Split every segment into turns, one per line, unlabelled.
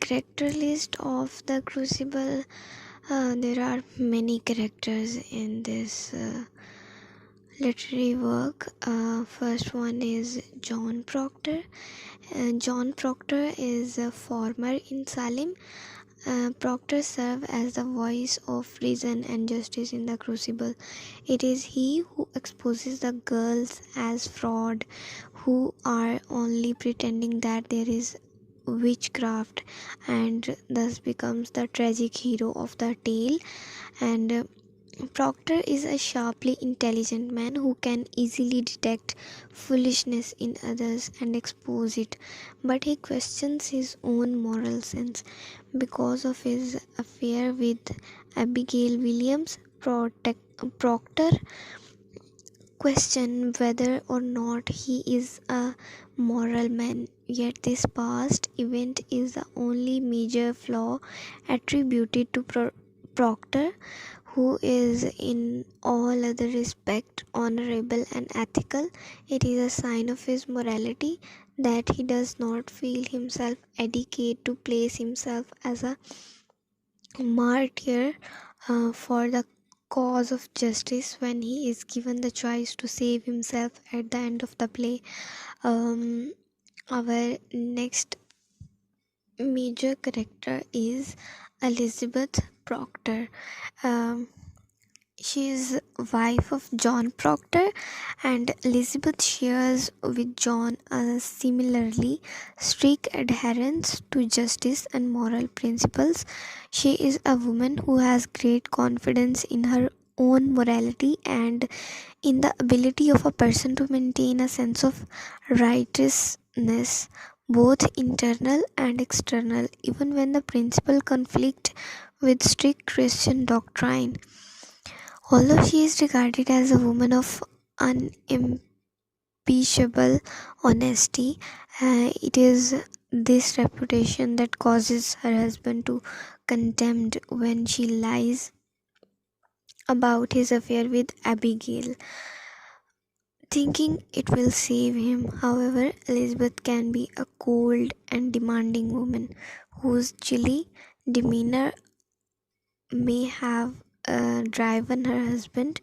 character list of the Crucible. There are many characters in this literary work. First one is John Proctor. John Proctor is a farmer in Salem. Proctor served as the voice of reason and justice in the Crucible. It is he who exposes the girls as fraud, who are only pretending that there is witchcraft, and thus becomes the tragic hero of the tale. And Proctor is a sharply intelligent man who can easily detect foolishness in others and expose it, but he questions his own moral sense because of his affair with Abigail Williams. Proctor question whether or not he is a moral man, yet this past event is the only major flaw attributed to Proctor, who is in all other respect honorable and ethical. It is a sign of his morality that he does not feel himself adequate to place himself as a martyr for the cause of justice when he is given the choice to save himself at the end of the play. Our next major character is Elizabeth Proctor. Um, she is wife of John Proctor, and Elizabeth shares with John a similarly strict adherence to justice and moral principles. She is a woman who has great confidence in her own morality and in the ability of a person to maintain a sense of righteousness, both internal and external, even when the principle conflict with strict Christian doctrine. Although she is regarded as a woman of unimpeachable honesty, it is this reputation that causes her husband to condemn when she lies about his affair with Abigail, thinking it will save him. However, Elizabeth can be a cold and demanding woman whose chilly demeanor may have driven her husband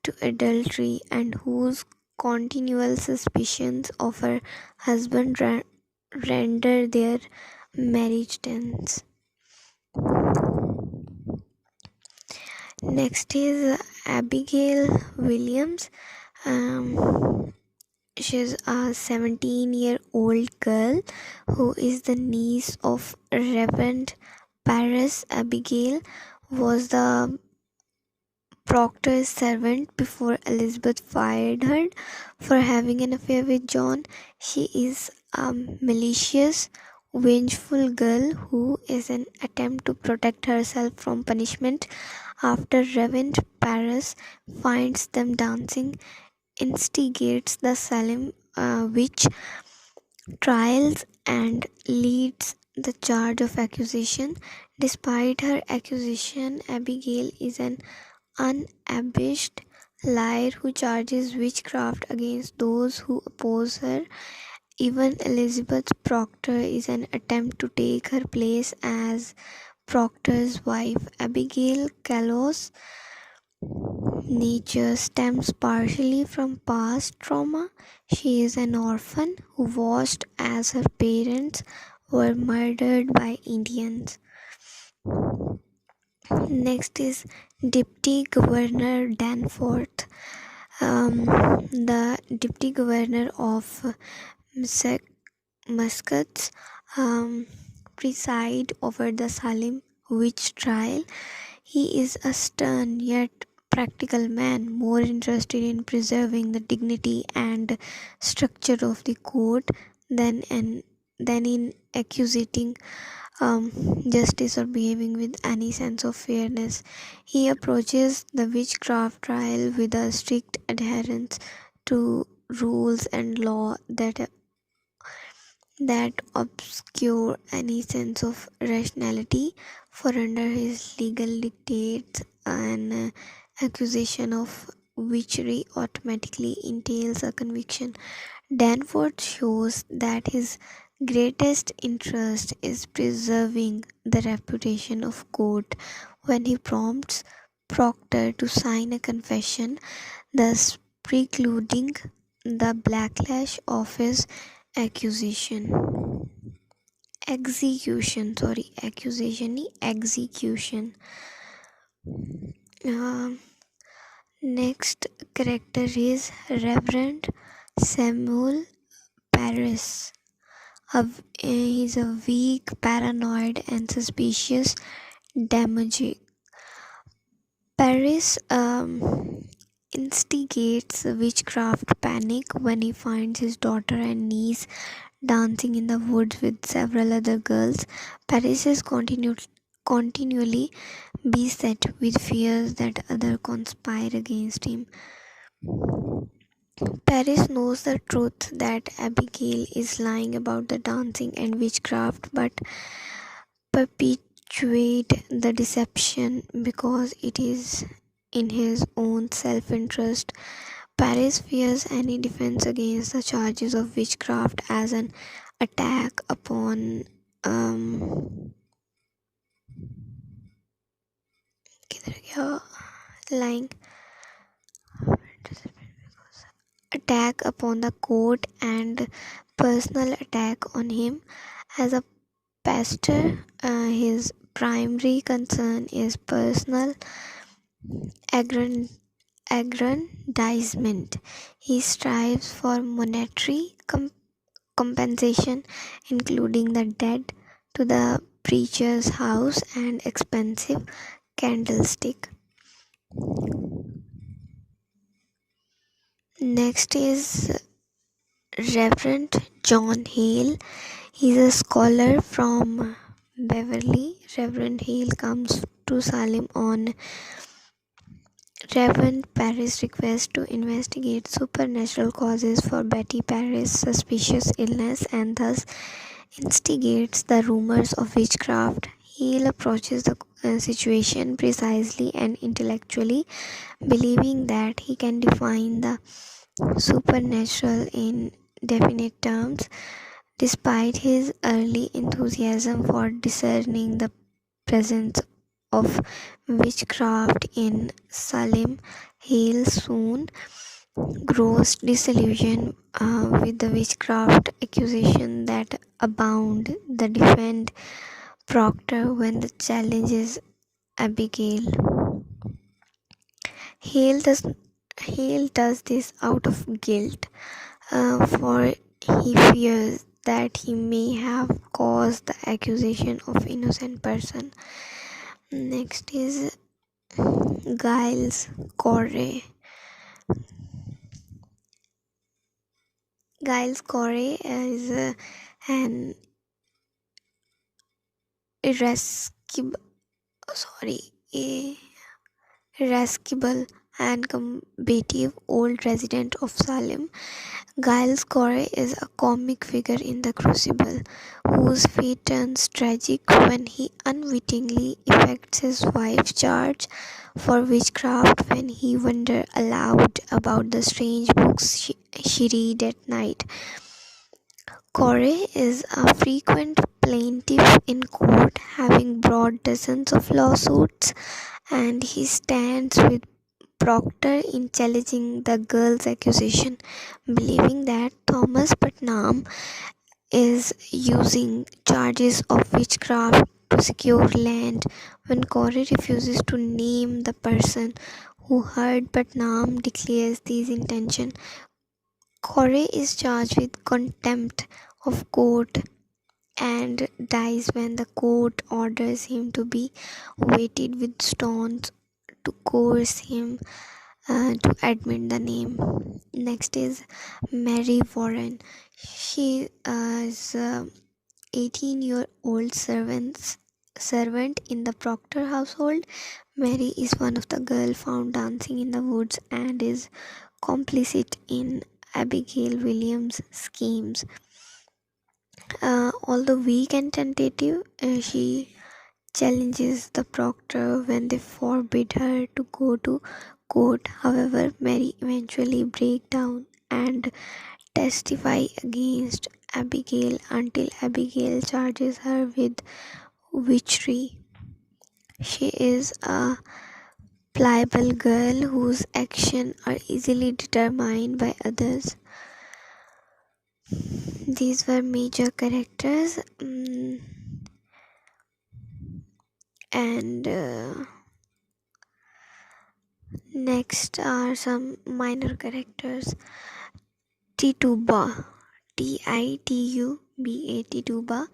to adultery, and whose continual suspicions of her husband render their marriage tense. Next is Abigail Williams. She's a 17-year-old girl who is the niece of Reverend Paris. Abigail was the Proctor's servant before Elizabeth fired her for having an affair with John. She is a malicious, vengeful girl who is an attempt to protect herself from punishment after Reverend Paris finds them dancing, instigates the Salem witch trials, and leads the charge of accusation. Despite her accusation, Abigail is an unabashed liar who charges witchcraft against those who oppose her. Even Elizabeth Proctor is an attempt to take her place as Proctor's wife. Abigail Callow's nature stems partially from past trauma. She is an orphan who watched as her parents were murdered by Indians. Next is Deputy Governor Danforth. The Deputy Governor of Muscats preside over the Salem witch trial. He is a stern yet practical man, more interested in preserving the dignity and structure of the court than in accusing justice or behaving with any sense of fairness. He approaches the witchcraft trial with a strict adherence to rules and law that obscure any sense of rationality, for under his legal dictates an accusation of witchery automatically entails a conviction. Danforth shows that his greatest interest is preserving the reputation of court when he prompts Proctor to sign a confession, thus precluding the backlash of his accusation. Execution. Um, Next character is Reverend Samuel Paris. He's a weak, paranoid, and suspicious demagogue. Paris instigates witchcraft panic when he finds his daughter and niece dancing in the woods with several other girls. Paris is continually beset with fears that others conspire against him. Paris knows the truth that Abigail is lying about the dancing and witchcraft, but perpetuate the deception because it is in his own self-interest. Paris fears any defense against the charges of witchcraft as an attack upon lying attack upon the court and personal attack on him. As a pastor, his primary concern is personal aggrandizement. He strives for monetary compensation, including the debt to the preacher's house and expensive candlestick. Next is Reverend John Hale. He's a scholar from Beverly. Reverend Hale comes to Salem on Reverend Parris' request to investigate supernatural causes for Betty Parris' suspicious illness and thus instigates the rumors of witchcraft. Hale approaches the situation precisely and intellectually, believing that he can define the supernatural in definite terms. Despite his early enthusiasm for discerning the presence of witchcraft in Salem, Hale soon grows disillusioned with the witchcraft accusation that abound. The defend Proctor when the challenges Abigail. Hale does Hale does this out of guilt, for he fears that he may have caused the accusation of innocent person. Next is Giles Corey. Giles Corey is an irascible, irascible and combative old resident of Salem. Giles Corey is a comic figure in the Crucible, whose fate turns tragic when he unwittingly effects his wife's charge for witchcraft when he wonders aloud about the strange books she read at night. Corey is a frequent plaintiff in court, having brought dozens of lawsuits, and he stands with Proctor in challenging the girl's accusation, believing that Thomas Putnam is using charges of witchcraft to secure land. When Corey refuses to name the person who heard Putnam declares these intentions, Corey is charged with contempt of court and dies when the court orders him to be weighted with stones to coerce him to admit the name. Next is Mary Warren. She is a 18-year-old servant in the Proctor household. Mary is one of the girls found dancing in the woods and is complicit in Abigail Williams' schemes. Although weak and tentative, she challenges the Proctor when they forbid her to go to court. However, Mary eventually breaks down and testify against Abigail until Abigail charges her with witchery. She is a pliable girl whose actions are easily determined by others. These were major characters, and next are some minor characters. Tituba, Tituba, Tituba.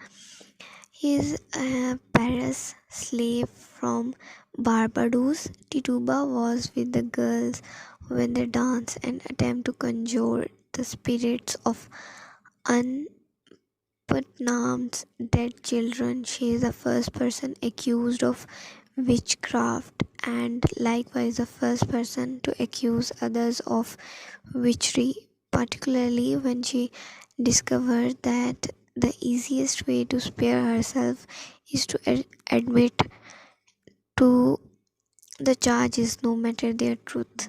He is a Paris slave from Barbados. Tituba was with the girls when they dance and attempt to conjure the spirits of Putnam's dead children. She is the first person accused of witchcraft and likewise the first person to accuse others of witchery, particularly when she discovered that the easiest way to spare herself is to admit to the charges no matter their truth.